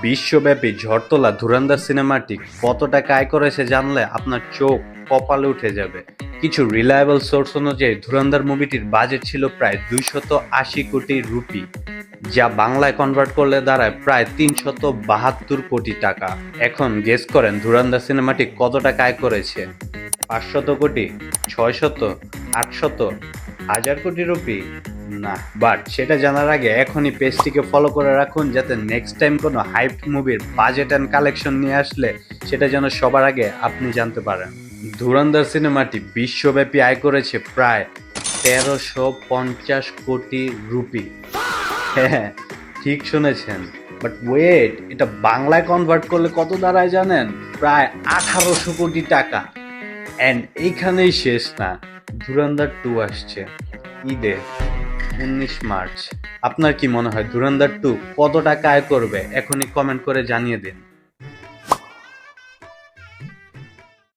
বিশ্বব্যাপী ঝড় তোলা ধুরন্ধর সিনেমাটি কত টাকা আয় করেছে জানলে আপনার চোখ কপালে উঠে যাবে। কিছু রিলায়েবল সোর্স অনুযায়ী ধুরন্ধর মুভিটির বাজেট ছিল প্রায় 280 কোটি রুপি, যা বাংলায় কনভার্ট করলে দাঁড়ায় প্রায় 372 কোটি টাকা। এখন গেস করেন ধুরন্ধর সিনেমাটি কত টাকা আয় করেছে? 500 কোটি, 600, 800, 1000 কোটি রুপি? না, বাট সেটা জানার আগে এখনই পেজটিকে ফলো করে রাখুন, যাতে নেক্সট টাইম কোনো হাইপড মুভির বাজেট অ্যান্ড কালেকশন নিয়ে আসলে সেটা যেন সবার আগে আপনি জানতে পারেন। ধুরন্ধর সিনেমাটি বিশ্বব্যাপী আয় করেছে প্রায় 1350 কোটি রুপি। হ্যাঁ, ঠিক শুনেছেন। বাট ওয়েট, এটা বাংলায় কনভার্ট করলে কত দাঁড়ায় জানেন? প্রায় 1800 কোটি টাকা। অ্যান্ড এইখানেই শেষ না, ধুরন্ধর 2 আসছে ঈদে 19 মার্চ। আপনার কি মনে হয় ধুরন্ধর 2 কত টাকা আয় করবে? এখনই কমেন্ট করে জানিয়ে দিন।